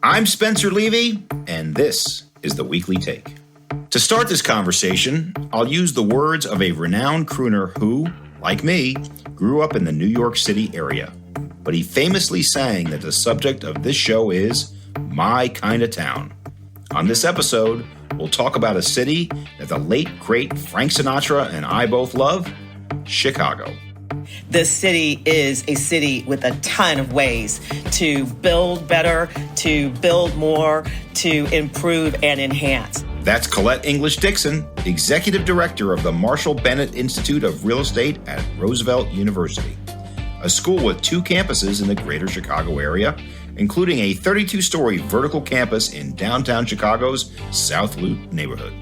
I'm Spencer Levy, and this is the Weekly Take. To start this conversation, I'll use the words of a renowned crooner who, like me, grew up in the New York City area. But he famously sang that the subject of this show is My Kinda Town. On this episode, we'll talk about a city that the late, great Frank Sinatra and I both love, Chicago. This city is a city with a ton of ways to build better, to build more, to improve and enhance. That's Collete Dixon, Executive Director of the Marshall Bennett Institute of Real Estate at Roosevelt University, a school with 2 campuses in the greater Chicago area, including a 32-story vertical campus in downtown Chicago's South Loop neighborhood.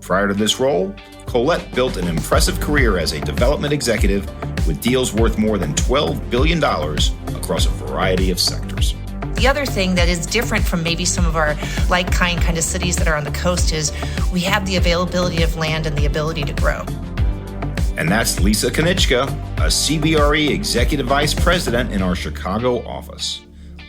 Prior to this role, Collete built an impressive career as a development executive with deals worth more than $12 billion across a variety of sectors. The other thing that is different from maybe some of our like-kind kind of cities that are on the coast is we have the availability of land and the ability to grow. And that's Lisa Konieczka, a CBRE Executive Vice President in our Chicago office.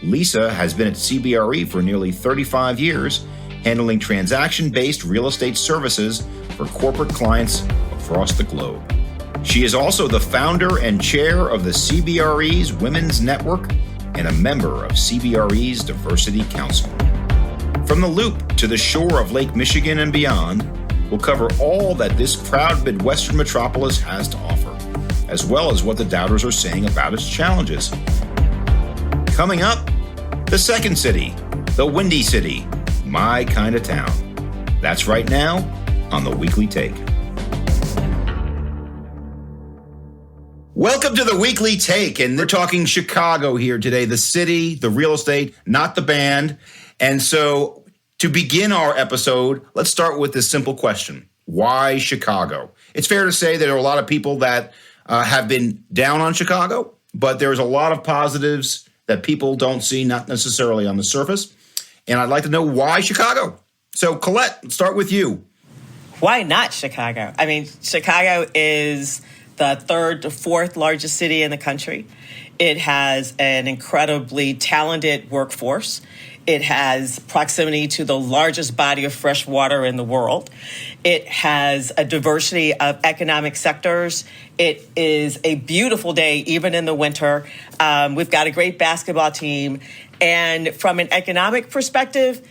Lisa has been at CBRE for nearly 35 years, handling transaction-based real estate services for corporate clients across the globe. She is also the founder and chair of the CBRE's Women's Network and a member of CBRE's Diversity Council. From the Loop to the shore of Lake Michigan and beyond, we'll cover all that this proud Midwestern metropolis has to offer, as well as what the doubters are saying about its challenges. Coming up, the second city, the Windy City, My Kinda Town. That's right now on the Weekly Take. Welcome to the Weekly Take, and we're talking Chicago here today, the city, the real estate, not the band. And so to begin our episode, let's start with this simple question. Why Chicago? It's fair to say there are a lot of people that have been down on Chicago, but there's a lot of positives that people don't see, not necessarily on the surface. And I'd like to know why Chicago. So Collete, let's start with you. Why not Chicago? I mean, Chicago is the 3rd to 4th largest city in the country. It has an incredibly talented workforce. It has proximity to the largest body of fresh water in the world. It has a diversity of economic sectors. It is a beautiful day, even in the winter. We've got a great basketball team. And from an economic perspective,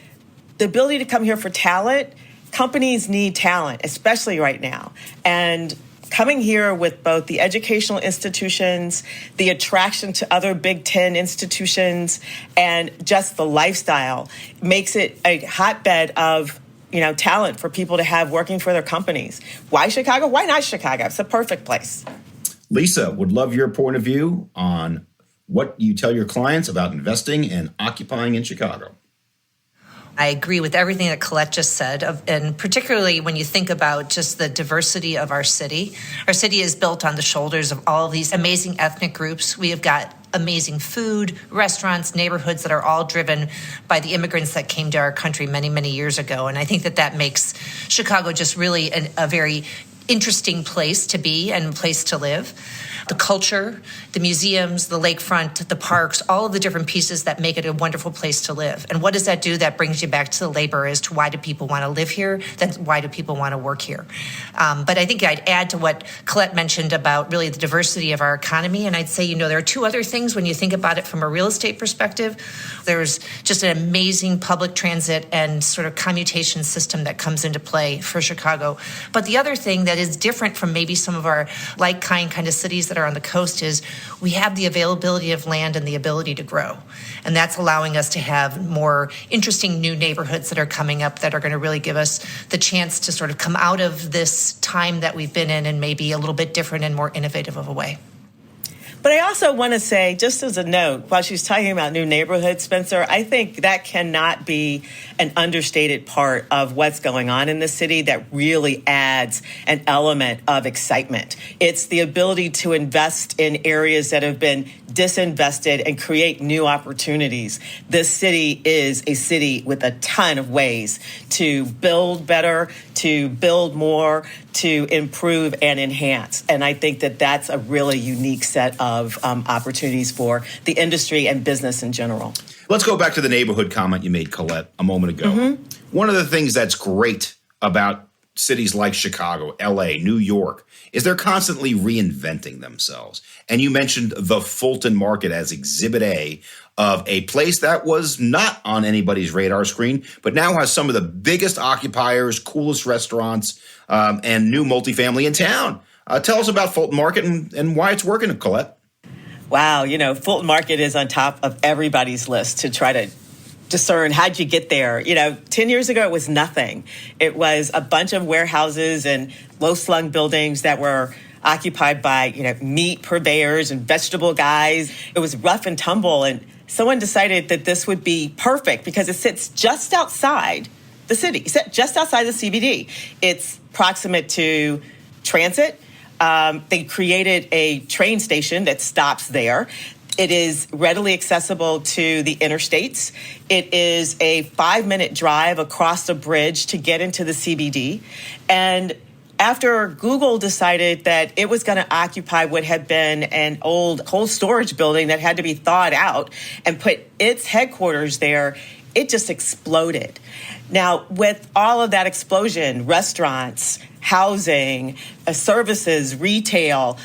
the ability to come here for talent, companies need talent, especially right now. And coming here with both the educational institutions, the attraction to other Big Ten institutions, and just the lifestyle makes it a hotbed of, talent for people to have working for their companies. Why Chicago? Why not Chicago? It's a perfect place. Lisa, would love your point of view on what you tell your clients about investing and occupying in Chicago. I agree with everything that Collete just said, and particularly when you think about just the diversity of our city. Our city is built on the shoulders of all of these amazing ethnic groups. We have got amazing food, restaurants, neighborhoods that are all driven by the immigrants that came to our country many, many years ago. And I think that makes Chicago just really a very interesting place to be and a place to live. The culture, the museums, the lakefront, the parks, all of the different pieces that make it a wonderful place to live. And what does that do? That brings you back to the labor as to why do people want to live here? Then why do people want to work here? But I think I'd add to what Collete mentioned about really the diversity of our economy. And I'd say, there are 2 other things when you think about it from a real estate perspective. There's just an amazing public transit and sort of commutation system that comes into play for Chicago. But the other thing that is different from maybe some of our like-kind kind of cities that are on the coast is we have the availability of land and the ability to grow. And that's allowing us to have more interesting new neighborhoods that are coming up that are going to really give us the chance to sort of come out of this time that we've been in maybe a little bit different and more innovative of a way. But I also want to say, just as a note, while she's talking about new neighborhoods, Spencer, I think that cannot be an understated part of what's going on in the city that really adds an element of excitement. It's the ability to invest in areas that have been disinvested and create new opportunities. This city is a city with a ton of ways to build better, to build more, to improve and enhance. And I think that that's a really unique set of of opportunities for the industry and business in general. Let's go back to the neighborhood comment you made, Collete, a moment ago. One of the things that's great about cities like Chicago, LA, New York, is they're constantly reinventing themselves. And you mentioned the Fulton Market as Exhibit A of a place that was not on anybody's radar screen, but now has some of the biggest occupiers, coolest restaurants, and new multifamily in town. Tell us about Fulton Market and why it's working, Collete. Wow, Fulton Market is on top of everybody's list to try to discern how'd you get there. 10 years ago, it was nothing. It was a bunch of warehouses and low-slung buildings that were occupied by, meat purveyors and vegetable guys. It was rough and tumble, and someone decided that this would be perfect because it sits just outside the city, just outside the CBD. It's proximate to transit. They created a train station that stops there. It is readily accessible to the interstates. It is a 5-minute drive across the bridge to get into the CBD. And after Google decided that it was going to occupy what had been an old cold storage building that had to be thawed out and put its headquarters there, it just exploded. Now, with all of that explosion, restaurants, housing, services, retail,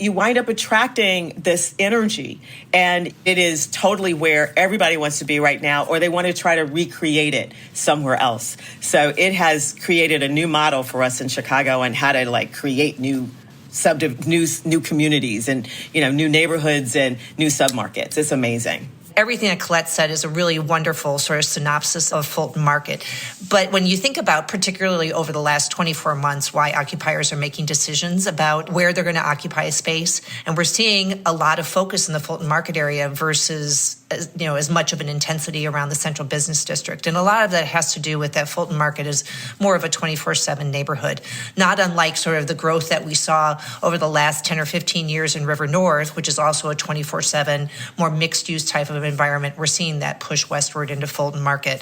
you wind up attracting this energy. And it is totally where everybody wants to be right now, or they want to try to recreate it somewhere else. So it has created a new model for us in Chicago on how to create new communities and new neighborhoods and new submarkets. It's amazing. Everything that Collete said is a really wonderful sort of synopsis of Fulton Market. But when you think about, particularly over the last 24 months, why occupiers are making decisions about where they're going to occupy a space, and we're seeing a lot of focus in the Fulton Market area versus as much of an intensity around the central business district. And a lot of that has to do with that Fulton Market is more of a 24/7 neighborhood, not unlike sort of the growth that we saw over the last 10 or 15 years in River North, which is also a 24/7, more mixed use type of environment. We're seeing that push westward into Fulton Market.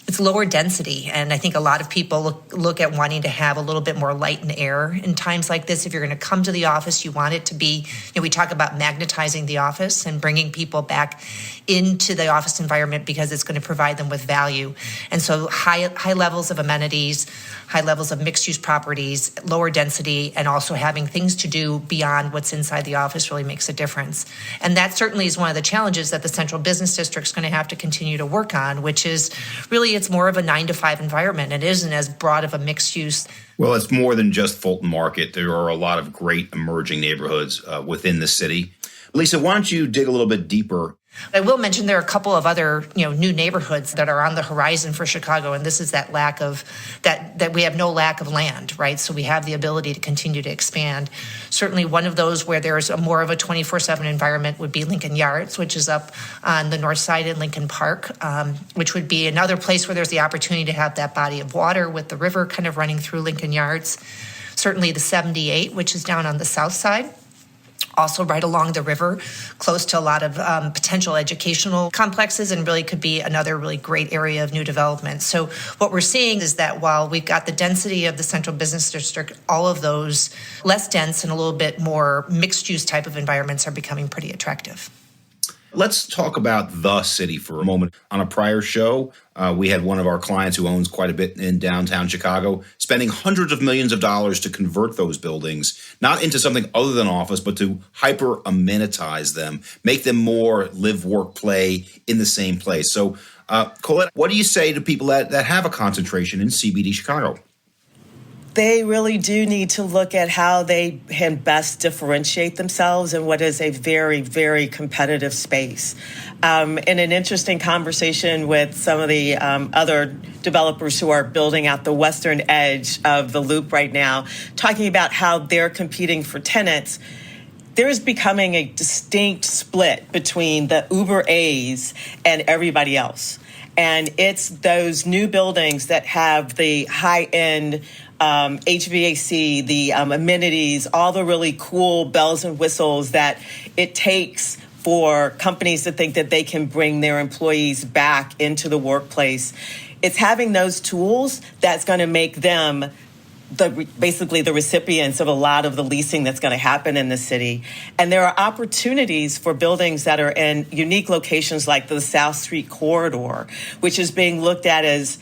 It's lower density, and I think a lot of people look at wanting to have a little bit more light and air in times like this. If you're going to come to the office, you want it to be, we talk about magnetizing the office and bringing people back into the office environment because it's going to provide them with value. And so high levels of amenities, high levels of mixed-use properties, lower density, and also having things to do beyond what's inside the office really makes a difference. And that certainly is one of the challenges that the central business district is going to have to continue to work on, which is really it's more of a 9-to-5 environment. It isn't as broad of a mixed use. Well, it's more than just Fulton Market. There are a lot of great emerging neighborhoods within the city. Lisa, why don't you dig a little bit deeper? I will mention there are a couple of other, new neighborhoods that are on the horizon for Chicago, and this is that lack of that we have no lack of land, right? So we have the ability to continue to expand. Certainly, one of those where there's a more of a 24/7 environment would be Lincoln Yards, which is up on the north side in Lincoln Park, which would be another place where there's the opportunity to have that body of water with the river kind of running through Lincoln Yards. Certainly, the 78, which is down on the south side. Also right along the river, close to a lot of potential educational complexes, and really could be another really great area of new development. So what we're seeing is that while we've got the density of the central business district, all of those less dense and a little bit more mixed use type of environments are becoming pretty attractive. Let's talk about the city for a moment. On a prior show, we had one of our clients who owns quite a bit in downtown Chicago, spending hundreds of millions of dollars to convert those buildings, not into something other than office, but to hyper amenitize them, make them more live, work, play in the same place. So, Collete, what do you say to people that have a concentration in CBD Chicago? They really do need to look at how they can best differentiate themselves in what is a very, very competitive space. In an interesting conversation with some of the other developers who are building out the western edge of the loop right now, talking about how they're competing for tenants, there is becoming a distinct split between the Uber A's and everybody else. And it's those new buildings that have the high-end HVAC, the amenities, all the really cool bells and whistles that it takes for companies to think that they can bring their employees back into the workplace. It's having those tools that's going to make them basically the recipients of a lot of the leasing that's going to happen in the city. And there are opportunities for buildings that are in unique locations like the South Street corridor, which is being looked at as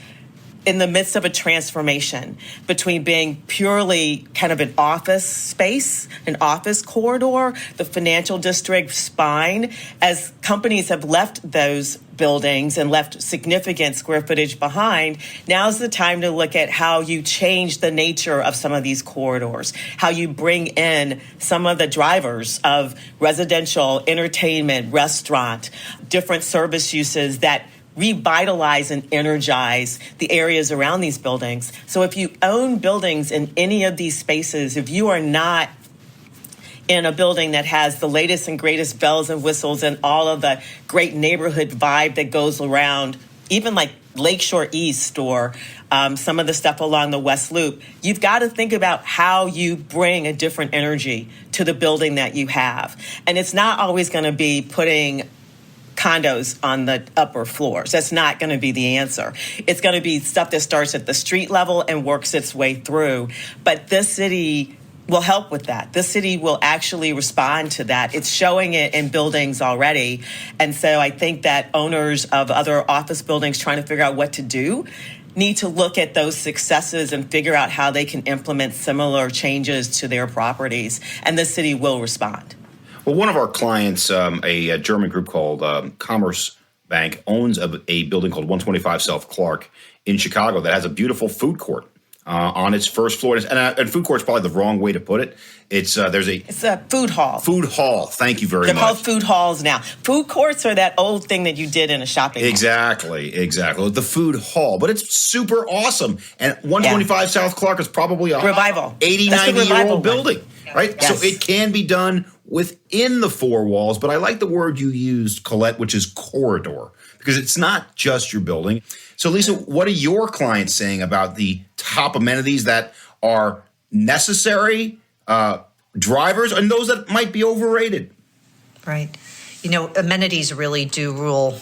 in the midst of a transformation between being purely kind of an office space, an office corridor, the financial district spine, as companies have left those buildings and left significant square footage behind. Now's the time to look at how you change the nature of some of these corridors, how you bring in some of the drivers of residential, entertainment, restaurant, different service uses that revitalize and energize the areas around these buildings. So if you own buildings in any of these spaces, if you are not in a building that has the latest and greatest bells and whistles and all of the great neighborhood vibe that goes around, even like Lakeshore East or some of the stuff along the West Loop, you've got to think about how you bring a different energy to the building that you have. And it's not always going to be putting condos on the upper floors. That's not going to be the answer. It's going to be stuff that starts at the street level and works its way through. But this city will help with that. This city will actually respond to that. It's showing it in buildings already. And so I think that owners of other office buildings trying to figure out what to do need to look at those successes and figure out how they can implement similar changes to their properties. And the city will respond. Well, one of our clients, a German group called Commerce Bank, owns a building called 125 South Clark in Chicago that has a beautiful food court on its first floor. And food court's probably the wrong way to put it. It's a food hall. Food hall. Thank you very much. They're called food halls now. Food courts are that old thing that you did in a shopping mall. Exactly. The food hall. But it's super awesome. And 125 South Clark is probably a revival. 80, 90-year-old building. Right? Yes. So it can be done within the four walls, but I like the word you used, Collete, which is corridor, because it's not just your building. So, Lisa, what are your clients saying about the top amenities that are necessary, drivers, and those that might be overrated? Right. Amenities really do rule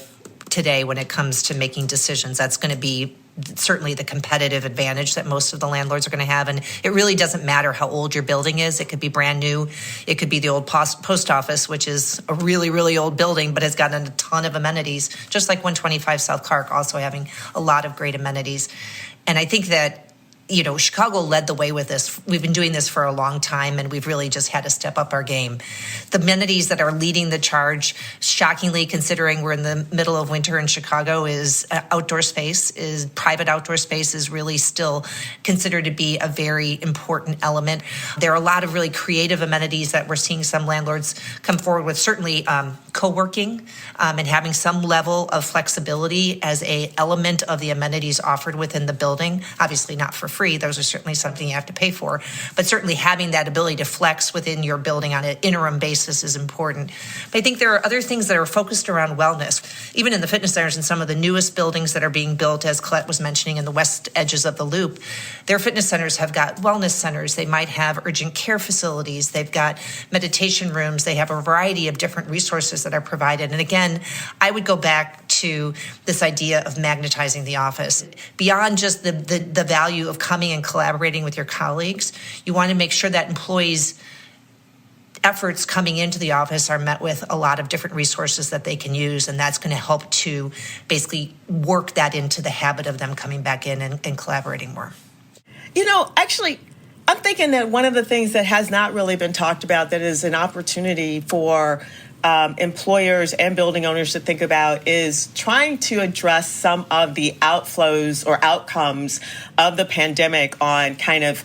today when it comes to making decisions. That's going to be certainly the competitive advantage that most of the landlords are going to have. And it really doesn't matter how old your building is. It could be brand new. It could be the old post office, which is a really, really old building, but has gotten a ton of amenities, just like 125 South Clark also having a lot of great amenities. And I think that Chicago led the way with this. We've been doing this for a long time, and we've really just had to step up our game. The amenities that are leading the charge, shockingly, considering we're in the middle of winter in Chicago, is outdoor space. Is private outdoor space is really still considered to be a very important element. There are a lot of really creative amenities that we're seeing some landlords come forward with. Certainly, co-working and having some level of flexibility as a element of the amenities offered within the building. Obviously, not for free. Those are certainly something you have to pay for, but certainly having that ability to flex within your building on an interim basis is important. But I think there are other things that are focused around wellness, even in the fitness centers and some of the newest buildings that are being built, as Collete was mentioning, in the west edges of the loop. Their fitness centers have got wellness centers. They might have urgent care facilities. They've got meditation rooms. They have a variety of different resources that are provided. And again, I would go back to this idea of magnetizing the office. Beyond just the value of coming and collaborating with your colleagues, you want to make sure that employees' efforts coming into the office are met with a lot of different resources that they can use, and that's going to help to basically work that into the habit of them coming back in and collaborating more. Actually, I'm thinking that one of the things that has not really been talked about that is an opportunity for employers and building owners to think about is trying to address some of the outflows or outcomes of the pandemic on kind of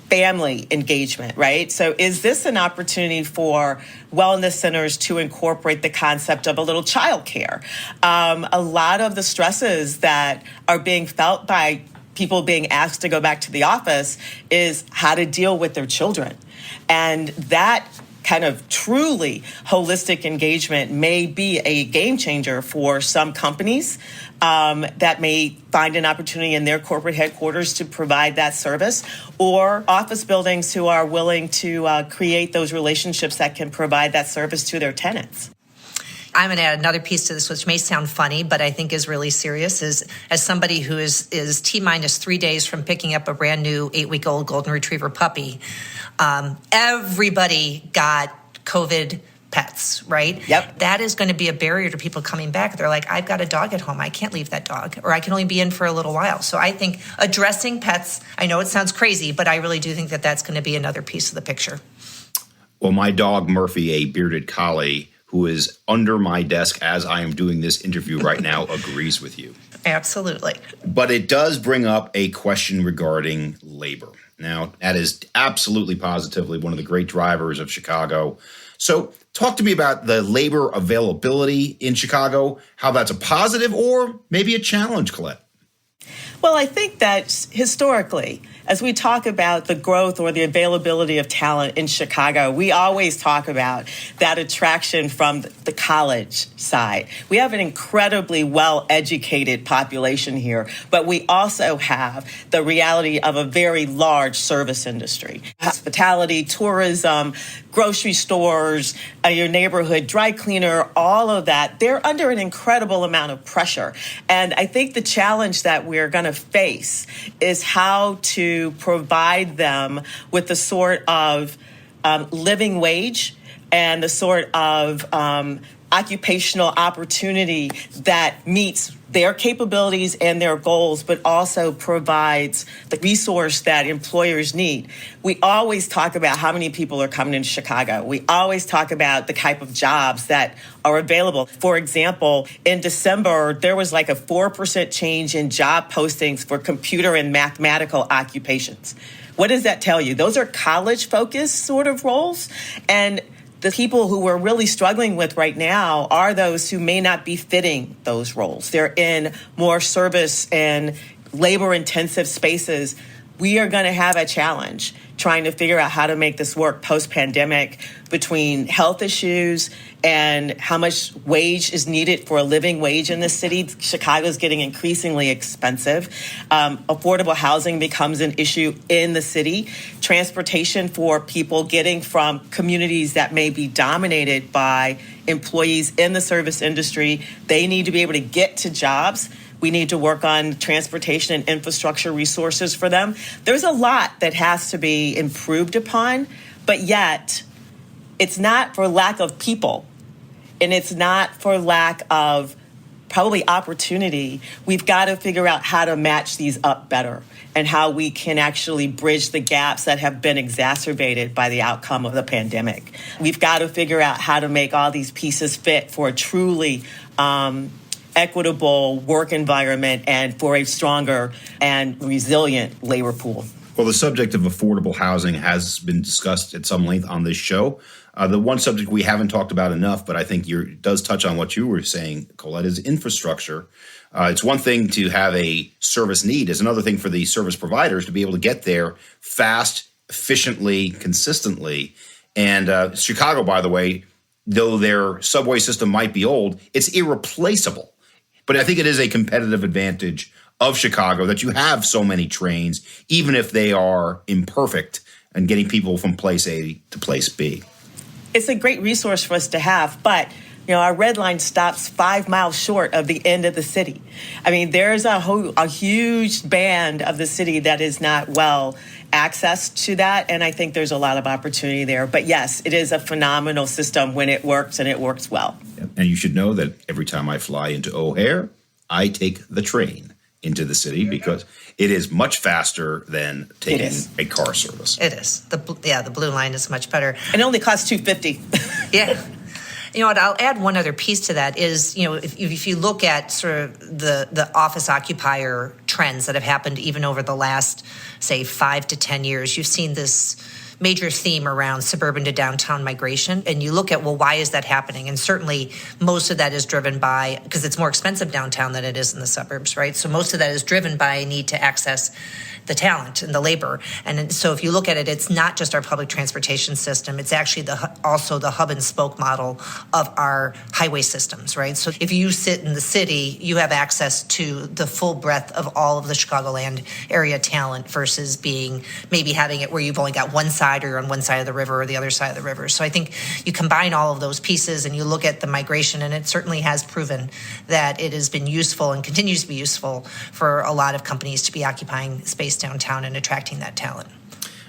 family engagement, right? So is this an opportunity for wellness centers to incorporate the concept of a little childcare? A lot of the stresses that are being felt by people being asked to go back to the office is how to deal with their children. And that kind of truly holistic engagement may be a game changer for some companies that may find an opportunity in their corporate headquarters to provide that service, or office buildings who are willing to create those relationships that can provide that service to their tenants. I'm going to add another piece to this, which may sound funny, but I think is really serious, is as somebody who is T-minus 3 days from picking up a brand new 8-week-old golden retriever puppy, everybody got COVID pets, right? Yep. That is going to be a barrier to people coming back. They're like, I've got a dog at home. I can't leave that dog, or I can only be in for a little while. So I think addressing pets, I know it sounds crazy, but I really do think that that's going to be another piece of the picture. Well, my dog, Murphy, a bearded collie, who is under my desk as I am doing this interview right now, agrees with you. Absolutely. But it does bring up a question regarding labor. Now, that is absolutely positively one of the great drivers of Chicago. So talk to me about the labor availability in Chicago, how that's a positive or maybe a challenge, Collete. Well, I think that historically, as we talk about the growth or the availability of talent in Chicago, we always talk about that attraction from the college side. We have an incredibly well-educated population here, but we also have the reality of a very large service industry. Hospitality, tourism, grocery stores, your neighborhood dry cleaner, all of that, they're under an incredible amount of pressure. And I think the challenge that we're going to face is how to provide them with the sort of living wage and the sort of occupational opportunity that meets their capabilities and their goals, but also provides the resource that employers need. We always talk about how many people are coming into Chicago. We always talk about the type of jobs that are available. For example, in December, there was like a 4% change in job postings for computer and mathematical occupations. What does that tell you? Those are college-focused sort of roles, and the people who we're really struggling with right now are those who may not be fitting those roles. They're in more service and labor-intensive spaces. We are going to have a challenge trying to figure out how to make this work post-pandemic between health issues and how much wage is needed for a living wage in this city. Chicago is getting increasingly expensive. Affordable housing becomes an issue in the city. Transportation for people getting from communities that may be dominated by employees in the service industry. They need to be able to get to jobs. We need to work on transportation and infrastructure resources for them. There's a lot that has to be improved upon, but yet it's not for lack of people, and it's not for lack of probably opportunity. We've got to figure out how to match these up better and how we can actually bridge the gaps that have been exacerbated by the outcome of the pandemic. We've got to figure out how to make all these pieces fit for a truly equitable work environment and for a stronger and resilient labor pool. Well, the subject of affordable housing has been discussed at some length on this show. The one subject we haven't talked about enough, but I think it does touch on what you were saying, Collete, is infrastructure. It's one thing to have a service need. It's another thing for the service providers to be able to get there fast, efficiently, consistently. And Chicago, by the way, though their subway system might be old, it's irreplaceable. But I think it is a competitive advantage of Chicago that you have so many trains, even if they are imperfect, and getting people from place A to place B. It's a great resource for us to have, but our red line stops 5 miles short of the end of the city. I mean, there's a huge band of the city that is not well accessed to that, and I think there's a lot of opportunity there. But yes, it is a phenomenal system when it works, and it works well. And you should know that every time I fly into O'Hare, I take the train into the city because it is much faster than taking a car service. It is. The blue line is much better. It only costs $250. Yeah. You know what, I'll add one other piece to that is, if you look at sort of the office occupier trends that have happened even over the last, say, 5 to 10 years, you've seen this major theme around suburban to downtown migration. And you look at, well, why is that happening? And certainly most of that is driven by, because it's more expensive downtown than it is in the suburbs, right? So most of that is driven by a need to access the talent and the labor. And so if you look at it, it's not just our public transportation system. It's actually also the hub and spoke model of our highway systems, right? So if you sit in the city, you have access to the full breadth of all of the Chicagoland area talent versus maybe having it where you've only got one side tide, or you're on one side of the river or the other side of the river. So I think you combine all of those pieces and you look at the migration, and it certainly has proven that it has been useful and continues to be useful for a lot of companies to be occupying space downtown and attracting that talent.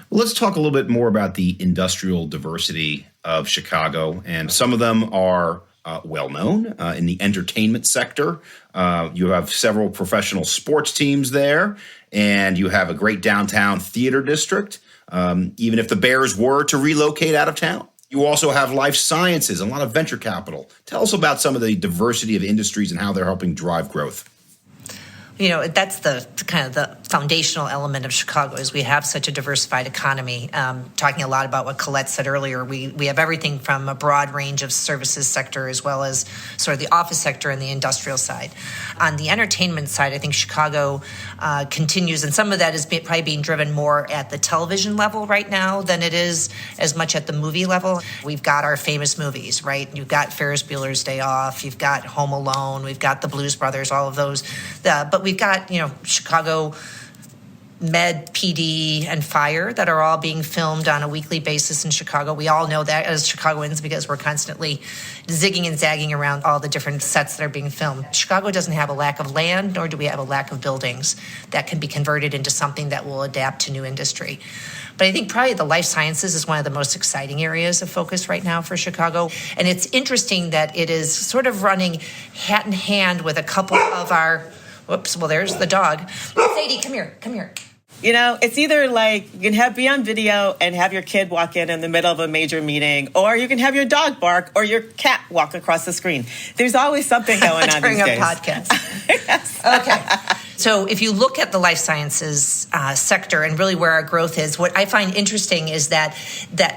Well, let's talk a little bit more about the industrial diversity of Chicago. And some of them are well known in the entertainment sector. You have several professional sports teams there, and you have a great downtown theater district, even if the Bears were to relocate out of town. You also have life sciences and a lot of venture capital. Tell us about some of the diversity of industries and how they're helping drive growth. That's the kind of the foundational element of Chicago is we have such a diversified economy. Talking a lot about what Collete said earlier, we have everything from a broad range of services sector as well as sort of the office sector and the industrial side. On the entertainment side, I think Chicago continues, and some of that is probably being driven more at the television level right now than it is as much at the movie level. We've got our famous movies, right? You've got Ferris Bueller's Day Off, you've got Home Alone, we've got the Blues Brothers, all of those. But we've got, Chicago Med, PD, and Fire that are all being filmed on a weekly basis in Chicago. We all know that as Chicagoans because we're constantly zigging and zagging around all the different sets that are being filmed. Chicago doesn't have a lack of land, nor do we have a lack of buildings that can be converted into something that will adapt to new industry. But I think probably the life sciences is one of the most exciting areas of focus right now for Chicago. And it's interesting that it is sort of running hat in hand with a couple of our... Whoops, well, there's the dog. Sadie, come here. It's either like you can be on video and have your kid walk in the middle of a major meeting, or you can have your dog bark or your cat walk across the screen. There's always something going on during these a days. podcast. Yes. Okay. So if you look at the life sciences sector and really where our growth is, what I find interesting is that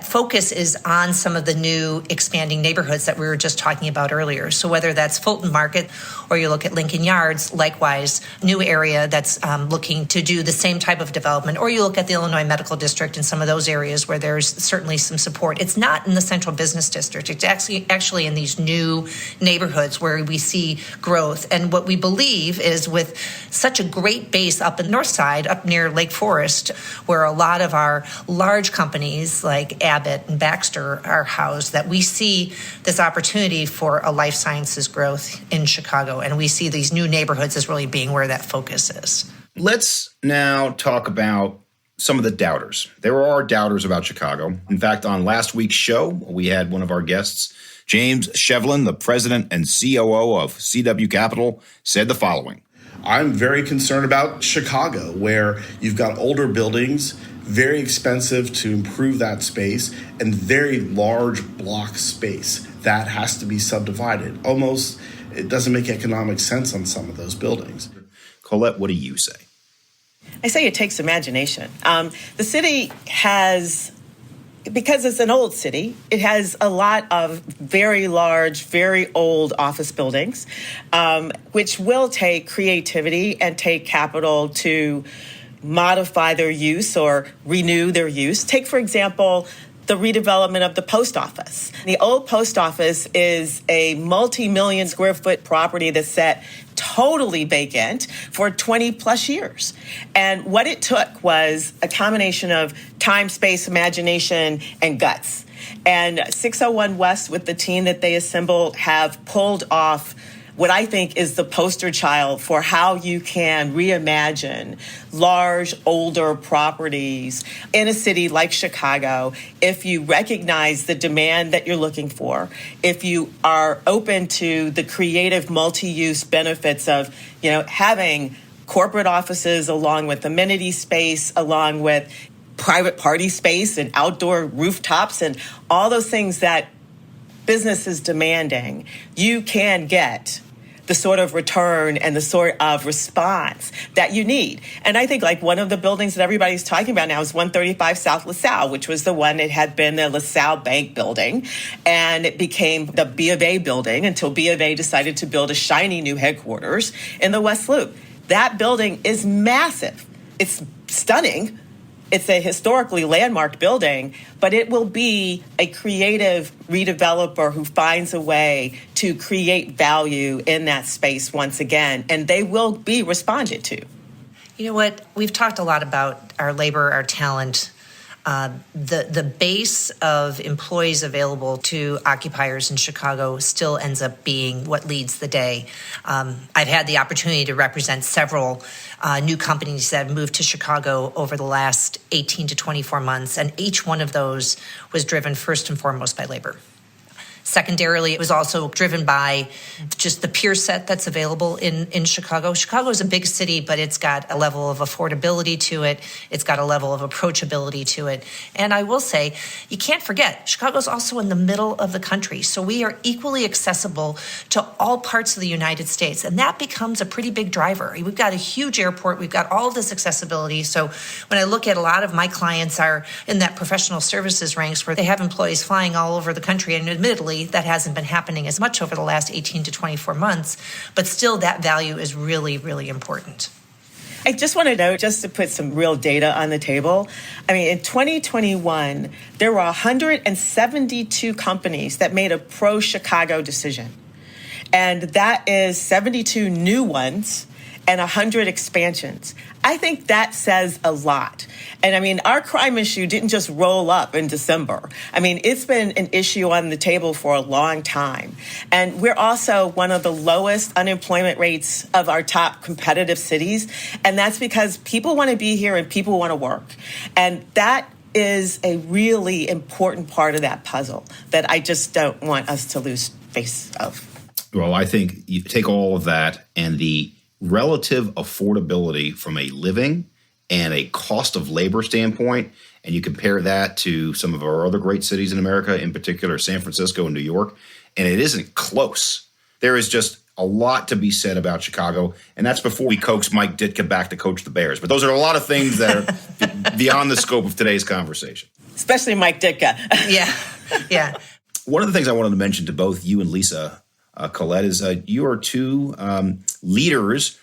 focus is on some of the new expanding neighborhoods that we were just talking about earlier. So whether that's Fulton Market or you look at Lincoln Yards, likewise, new area that's looking to do the same type of development, or you look at the Illinois Medical District and some of those areas where there's certainly some support. It's not in the central business district. It's actually in these new neighborhoods where we see growth. And what we believe is with such a great base up in the north side, up near Lake Forest, where a lot of our large companies like Abbott and Baxter are housed, that we see this opportunity for a life sciences growth in Chicago. And we see these new neighborhoods as really being where that focus is. Let's now talk about some of the doubters. There are doubters about Chicago. In fact, on last week's show, we had one of our guests, James Shevlin, the president and COO of CW Capital, said the following. I'm very concerned about Chicago, where you've got older buildings, very expensive to improve that space, and very large block space that has to be subdivided. Almost, it doesn't make economic sense on some of those buildings. Collete, what do you say? I say it takes imagination. The city has, because it's an old city, it has a lot of very large, very old office buildings, which will take creativity and take capital to modify their use or renew their use. Take, for example, the redevelopment of the post office. The old post office is a multi-million square foot property that's sat totally vacant for 20 plus years. And what it took was a combination of time, space, imagination, and guts. And 601 West, with the team that they assembled, have pulled off what I think is the poster child for how you can reimagine large, older properties in a city like Chicago if you recognize the demand that you're looking for, if you are open to the creative multi-use benefits of, having corporate offices along with amenity space, along with private party space and outdoor rooftops and all those things that business is demanding, you can get the sort of return and the sort of response that you need. And I think like one of the buildings that everybody's talking about now is 135 South LaSalle, which was the one that had been the LaSalle Bank building. And it became the B of A building until B of A decided to build a shiny new headquarters in the West Loop. That building is massive. It's stunning. It's a historically landmarked building, but it will be a creative redeveloper who finds a way to create value in that space once again, and they will be responded to. You know what? We've talked a lot about our labor, our talent, The base of employees available to occupiers in Chicago still ends up being what leads the day. I've had the opportunity to represent several new companies that have moved to Chicago over the last 18 to 24 months, and each one of those was driven first and foremost by labor. Secondarily, it was also driven by just the peer set that's available in Chicago. Chicago is a big city, but it's got a level of affordability to it. It's got a level of approachability to it. And I will say, you can't forget, Chicago's also in the middle of the country. So we are equally accessible to all parts of the United States. And that becomes a pretty big driver. We've got a huge airport. We've got all of this accessibility. So when I look at a lot of my clients are in that professional services ranks where they have employees flying all over the country, and admittedly, that hasn't been happening as much over the last 18 to 24 months, but still that value is really, really important. I just want to note, just to put some real data on the table, I mean, in 2021, there were 172 companies that made a pro-Chicago decision. And that is 72 new ones and 100 expansions. I think that says a lot. And I mean, our crime issue didn't just roll up in December. I mean, it's been an issue on the table for a long time. And we're also one of the lowest unemployment rates of our top competitive cities. And that's because people want to be here and people want to work. And that is a really important part of that puzzle that I just don't want us to lose face of. Well, I think you take all of that and the relative affordability from a living and a cost of labor standpoint, and you compare that to some of our other great cities in America, in particular San Francisco and New York, and it isn't close. There is just a lot to be said about Chicago, and that's before we coax Mike Ditka back to coach the Bears. But those are a lot of things that are beyond the scope of today's conversation. Especially Mike Ditka. Yeah. One of the things I wanted to mention to both you and Lisa, Collete, is you are two leaders,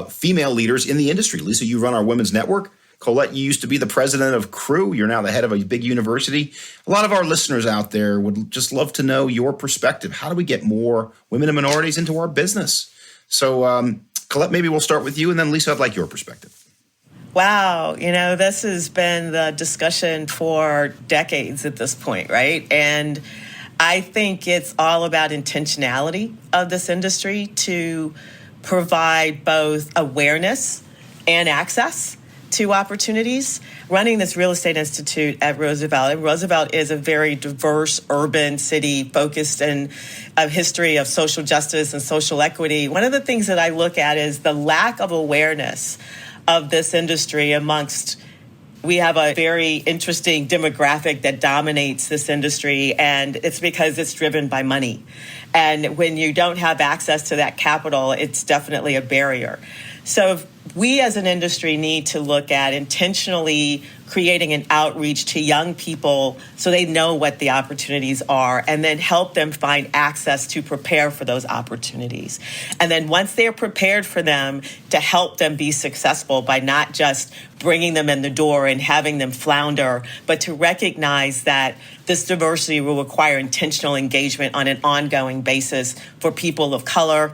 female leaders in the industry. Lisa, you run our women's network. Collete, you used to be the president of Crew. You're now the head of a big university. A lot of our listeners out there would just love to know your perspective. How do we get more women and minorities into our business? So, Collete, maybe we'll start with you, and then Lisa, I'd like your perspective. Wow, this has been the discussion for decades at this point, right? And I think it's all about intentionality of this industry to provide both awareness and access to opportunities. Running this real estate institute at Roosevelt, and Roosevelt is a very diverse urban city focused in a history of social justice and social equity. One of the things that I look at is the lack of awareness of this industry amongst. We have a very interesting demographic that dominates this industry, and it's because it's driven by money. And when you don't have access to that capital, it's definitely a barrier. So we as an industry need to look at intentionally creating an outreach to young people so they know what the opportunities are, and then help them find access to prepare for those opportunities. And then once they're prepared for them, to help them be successful by not just bringing them in the door and having them flounder, but to recognize that this diversity will require intentional engagement on an ongoing basis for people of color,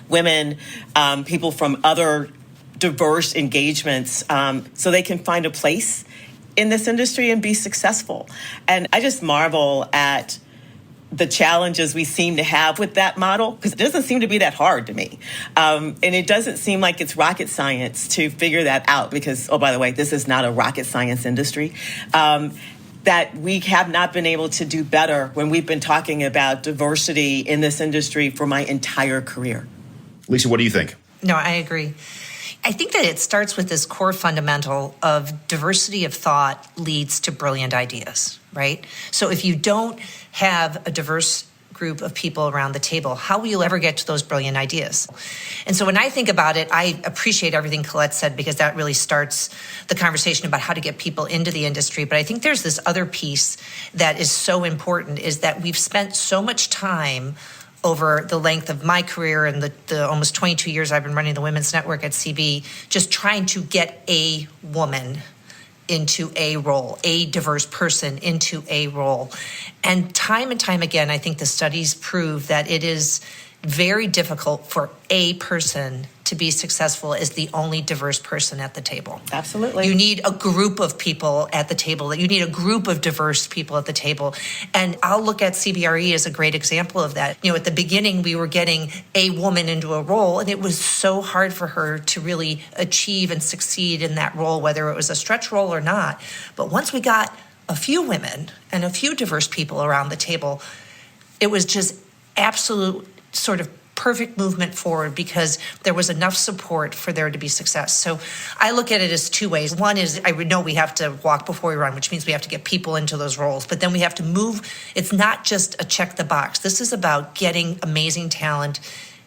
women, people from other diverse engagements, so they can find a place in this industry and be successful. And I just marvel at the challenges we seem to have with that model, because it doesn't seem to be that hard to me. And it doesn't seem like it's rocket science to figure that out, because, oh, by the way, this is not a rocket science industry. That we have not been able to do better when we've been talking about diversity in this industry for my entire career. Lisa, what do you think? No, I agree. I think that it starts with this core fundamental of diversity of thought leads to brilliant ideas, right? So if you don't have a diverse group of people around the table, how will you ever get to those brilliant ideas? And so when I think about it, I appreciate everything Collete said, because that really starts the conversation about how to get people into the industry. But I think there's this other piece that is so important, is that we've spent so much time over the length of my career and the almost 22 years I've been running the Women's Network at CB, just trying to get a woman into a role, a diverse person into a role. And time again, I think the studies prove that it is very difficult for a person to be successful is the only diverse person at the table. Absolutely. You need a group of people at the table. You need a group of diverse people at the table. And I'll look at CBRE as a great example of that. At the beginning, we were getting a woman into a role, and it was so hard for her to really achieve and succeed in that role, whether it was a stretch role or not. But once we got a few women and a few diverse people around the table, it was just absolute sort of perfect movement forward because there was enough support for there to be success. So I look at it as two ways. One is I know we have to walk before we run, which means we have to get people into those roles, but then we have to move. It's not just a check the box. This is about getting amazing talent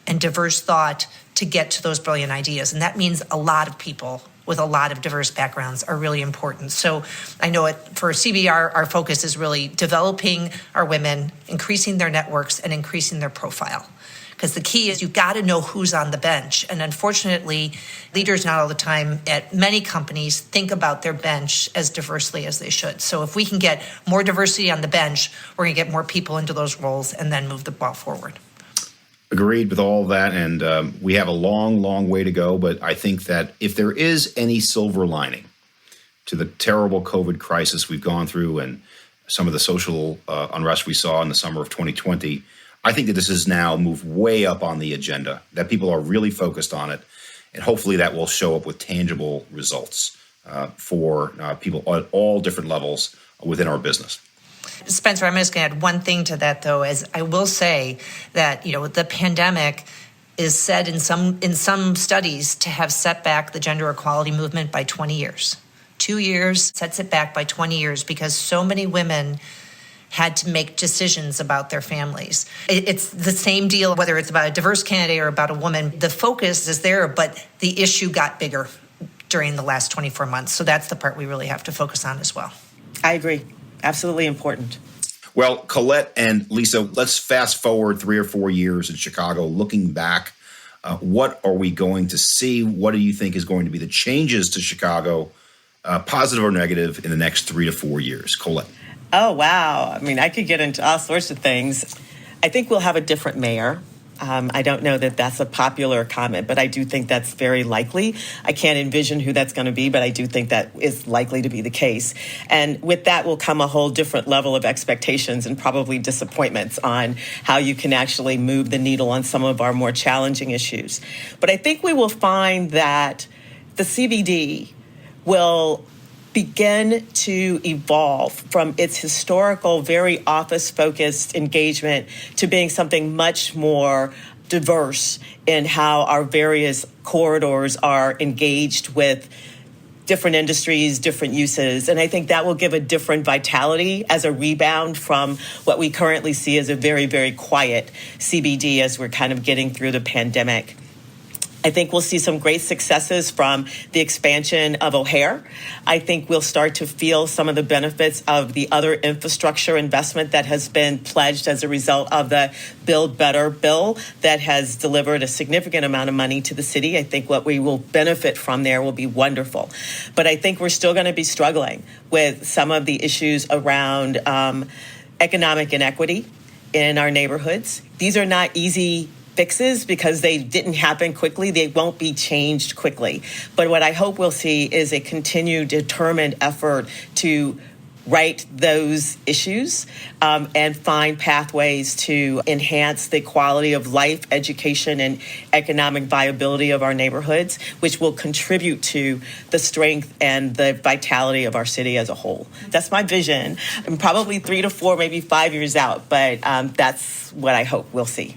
and diverse thought to get to those brilliant ideas. And that means a lot of people with a lot of diverse backgrounds are really important. So I know for CBR, our focus is really developing our women, increasing their networks, and increasing their profile. Because the key is you've got to know who's on the bench. And unfortunately, leaders not all the time at many companies think about their bench as diversely as they should. So if we can get more diversity on the bench, we're going to get more people into those roles and then move the ball forward. Agreed with all of that. And we have a long, long way to go. But I think that if there is any silver lining to the terrible COVID crisis we've gone through and some of the social unrest we saw in the summer of 2020, I think that this has now moved way up on the agenda, that people are really focused on it, and hopefully that will show up with tangible results for people at all different levels within our business. Spencer, I'm just going to add one thing to that, though, as I will say that, the pandemic is said in some studies to have set back the gender equality movement by 20 years. 2 years sets it back by 20 years because so many women had to make decisions about their families. It's the same deal, whether it's about a diverse candidate or about a woman. The focus is there, but the issue got bigger during the last 24 months. So that's the part we really have to focus on as well. I agree. Absolutely important. Well, Collete and Lisa, let's fast forward 3 or 4 years in Chicago. Looking back, what are we going to see? What do you think is going to be the changes to Chicago, positive or negative, in the next 3 to 4 years? Collete. Oh, wow. I mean, I could get into all sorts of things. I think we'll have a different mayor. I don't know that that's a popular comment, but I do think that's very likely. I can't envision who that's going to be, but I do think that is likely to be the case. And with that will come a whole different level of expectations and probably disappointments on how you can actually move the needle on some of our more challenging issues. But I think we will find that the CBD will begin to evolve from its historical, very office-focused engagement to being something much more diverse in how our various corridors are engaged with different industries, different uses. And I think that will give a different vitality as a rebound from what we currently see as a very, very quiet CBD as we're kind of getting through the pandemic. I think we'll see some great successes from the expansion of O'Hare. I think we'll start to feel some of the benefits of the other infrastructure investment that has been pledged as a result of the Build Better bill that has delivered a significant amount of money to the city. I think what we will benefit from there will be wonderful. But I think we're still going to be struggling with some of the issues around economic inequity in our neighborhoods. These are not easy fixes because they didn't happen quickly. They won't be changed quickly. But what I hope we'll see is a continued determined effort to right those issues and find pathways to enhance the quality of life, education, and economic viability of our neighborhoods, which will contribute to the strength and the vitality of our city as a whole. That's my vision. I'm probably 3 to 4, maybe 5 years out, but that's what I hope we'll see.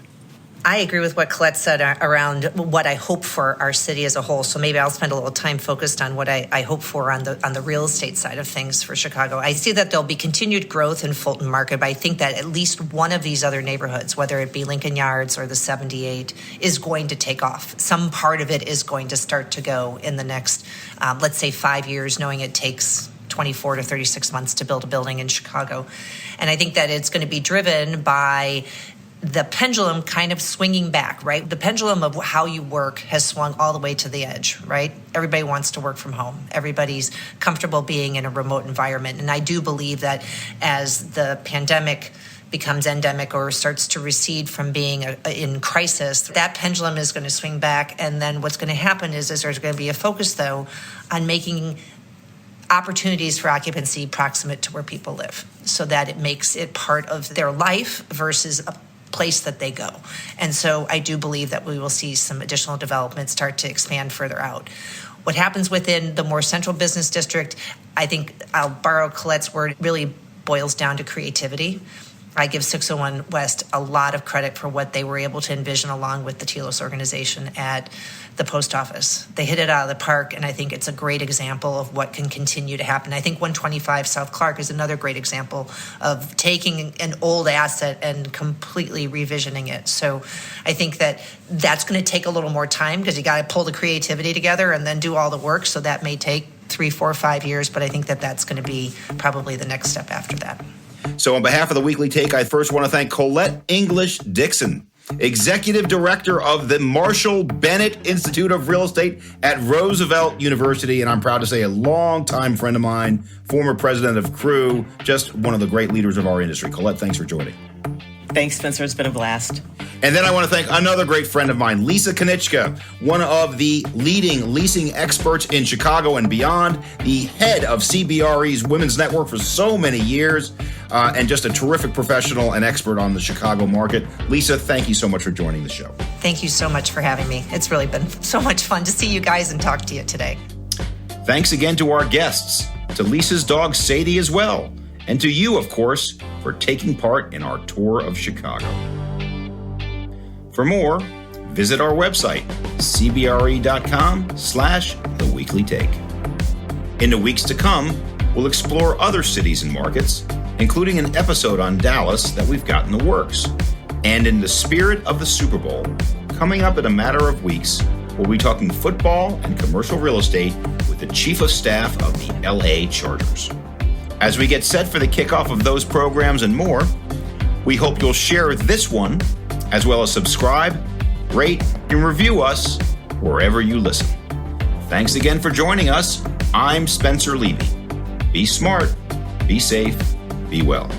I agree with what Collete said around what I hope for our city as a whole. So maybe I'll spend a little time focused on what I hope for on the real estate side of things for Chicago. I see that there'll be continued growth in Fulton Market, but I think that at least one of these other neighborhoods, whether it be Lincoln Yards or the 78, is going to take off. Some part of it is going to start to go in the next, let's say, 5 years, knowing it takes 24 to 36 months to build a building in Chicago. And I think that it's going to be driven by the pendulum kind of swinging back, right? The pendulum of how you work has swung all the way to the edge, right? Everybody wants to work from home. Everybody's comfortable being in a remote environment. And I do believe that as the pandemic becomes endemic or starts to recede from being in crisis, that pendulum is going to swing back. And then what's going to happen is there's going to be a focus, though, on making opportunities for occupancy proximate to where people live, so that it makes it part of their life versus a place that they go. And so I do believe that we will see some additional development start to expand further out. What happens within the more central business district, I think I'll borrow Colette's word, really boils down to creativity. I give 601 West a lot of credit for what they were able to envision along with the Telos organization at the post office. They hit it out of the park, and I think it's a great example of what can continue to happen. I think 125 South Clark is another great example of taking an old asset and completely revisioning it. So I think that that's going to take a little more time because you got to pull the creativity together and then do all the work. So that may take 3, 4, 5 years, but I think that that's going to be probably the next step after that. So on behalf of the Weekly Take, I first want to thank Collete English Dixon, Executive Director of the Marshall Bennett Institute of Real Estate at Roosevelt University, and I'm proud to say a longtime friend of mine, former president of CREW, just one of the great leaders of our industry. Collete, thanks for joining. Thanks, Spencer. It's been a blast. And then I want to thank another great friend of mine, Lisa Konieczka, one of the leading leasing experts in Chicago and beyond, the head of CBRE's Women's Network for so many years, and just a terrific professional and expert on the Chicago market. Lisa, thank you so much for joining the show. Thank you so much for having me. It's really been so much fun to see you guys and talk to you today. Thanks again to our guests, to Lisa's dog Sadie as well, and to you, of course, for taking part in our tour of Chicago. For more, visit our website, cbre.com/theweeklytake. In the weeks to come, we'll explore other cities and markets, including an episode on Dallas that we've got in the works. And in the spirit of the Super Bowl, coming up in a matter of weeks, we'll be talking football and commercial real estate with the Chief of Staff of the LA Chargers. As we get set for the kickoff of those programs and more, we hope you'll share this one, as well as subscribe, rate, and review us wherever you listen. Thanks again for joining us. I'm Spencer Levy. Be smart, be safe, be well.